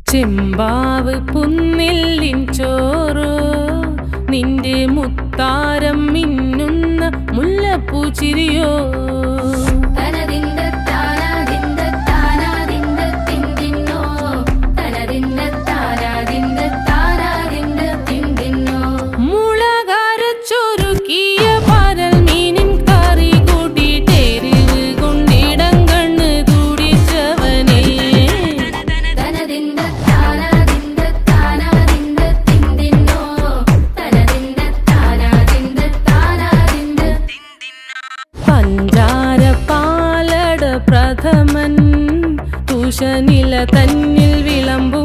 ചെമ്പാവ് പുന്നില്ലിൻ ചോറോ നിന്റെ മുത്താരം മിന്നുന്ന മുല്ലപ്പൂച്ചിരിയോ പഞ്ചാരപ്പാലട പ്രഥമൻ തുഷനില തന്നിൽ വിളമ്പു